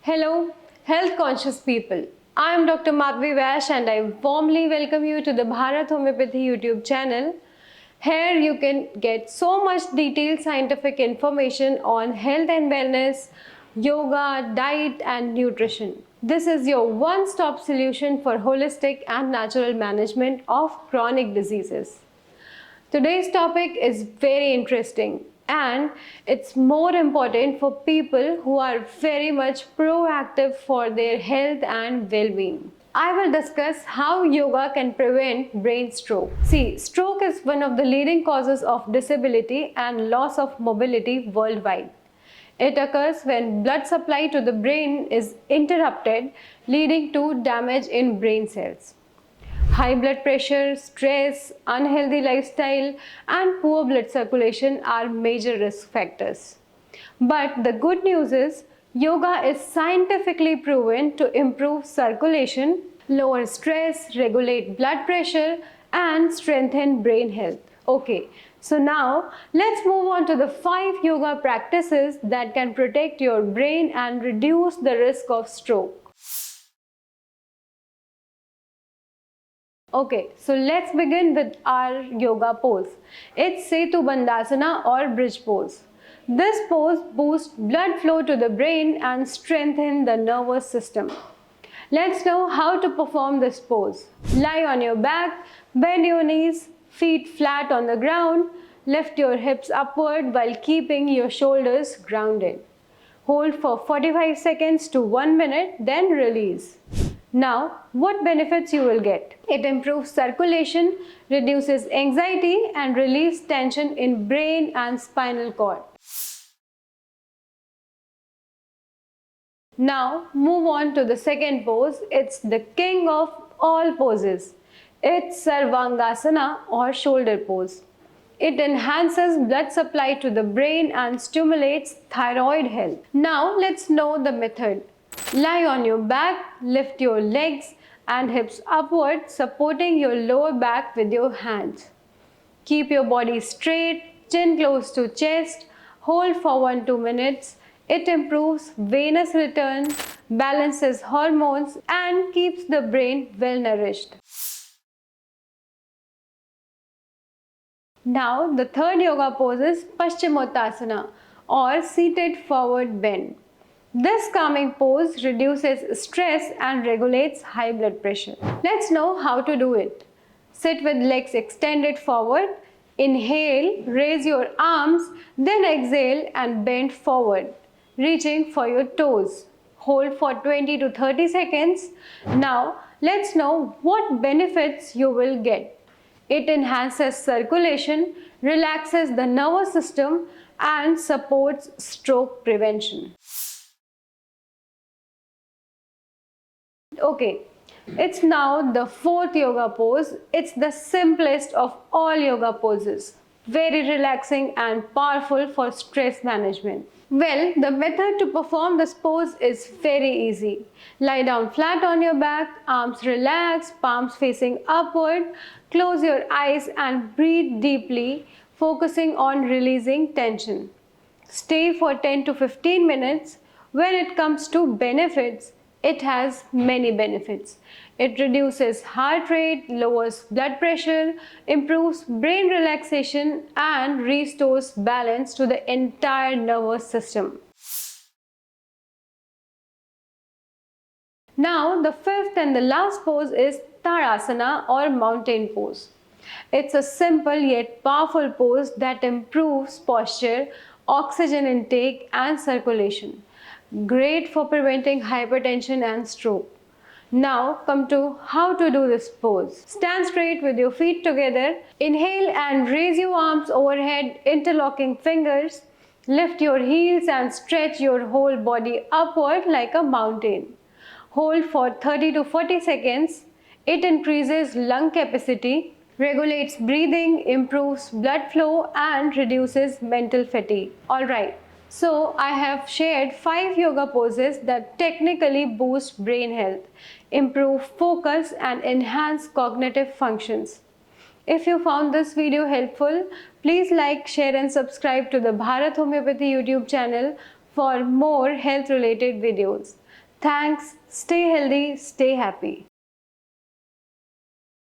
Hello, health conscious people. I am Dr. Madhvi Vash and I warmly welcome you to the Bharat Homeopathy YouTube channel. Here you can get so much detailed scientific information on health and wellness, yoga, diet and nutrition. This is your one-stop solution for holistic and natural management of chronic diseases. Today's topic is very interesting and it's more important for people who are very much proactive for their health and well-being. I will discuss how yoga can prevent brain stroke. See, stroke is one of the leading causes of disability and loss of mobility worldwide. It occurs when blood supply to the brain is interrupted, leading to damage in brain cells. High blood pressure, stress, unhealthy lifestyle, and poor blood circulation are major risk factors. But the good news is, yoga is scientifically proven to improve circulation, lower stress, regulate blood pressure, and strengthen brain health. Okay, so now let's move on to the 5 yoga practices that can protect your brain and reduce the risk of stroke. Okay, so let's begin with our yoga pose. It's Setu Bandhasana or bridge pose. This pose boosts blood flow to the brain and strengthens the nervous system. Let's know how to perform this pose. Lie on your back, bend your knees, feet flat on the ground, lift your hips upward while keeping your shoulders grounded. Hold for 45 seconds to 1 minute, then release. Now, what benefits you will get? It improves circulation, reduces anxiety and relieves tension in brain and spinal cord. Now, move on to the second pose. It's the king of all poses. It's Sarvangasana or shoulder pose. It enhances blood supply to the brain and stimulates thyroid health. Now, let's know the method. Lie on your back, lift your legs and hips upward, supporting your lower back with your hands. Keep your body straight, chin close to chest, hold for 1-2 minutes. It improves venous return, balances hormones and keeps the brain well nourished. Now the third yoga pose is Paschimottanasana or seated forward bend. This calming pose reduces stress and regulates high blood pressure. Let's know how to do it. Sit with legs extended forward. Inhale, raise your arms, then exhale and bend forward, reaching for your toes. Hold for 20 to 30 seconds. Now, let's know what benefits you will get. It enhances circulation, relaxes the nervous system, and supports stroke prevention. Okay, it's now the fourth yoga pose. It's the simplest of all yoga poses. Very relaxing and powerful for stress management. Well, the method to perform this pose is very easy. Lie down flat on your back, arms relaxed, palms facing upward. Close your eyes and breathe deeply, focusing on releasing tension. Stay for 10 to 15 minutes. When it comes to benefits, it has many benefits. It reduces heart rate, lowers blood pressure, improves brain relaxation and restores balance to the entire nervous system. Now the fifth and the last pose is Tadasana or mountain pose. It's a simple yet powerful pose that improves posture, oxygen intake and circulation. Great for preventing hypertension and stroke. Now come to how to do this pose. Stand straight with your feet together. Inhale and raise your arms overhead, interlocking fingers. Lift your heels and stretch your whole body upward like a mountain. Hold for 30 to 40 seconds. It increases lung capacity, regulates breathing, improves blood flow and reduces mental fatigue. Alright. So I have shared 5 yoga poses that technically boost brain health, improve focus and enhance cognitive functions. If you found this video helpful, please like, share and subscribe to the Bharat Homeopathy YouTube channel for more health related videos. Thanks. Stay healthy, stay happy.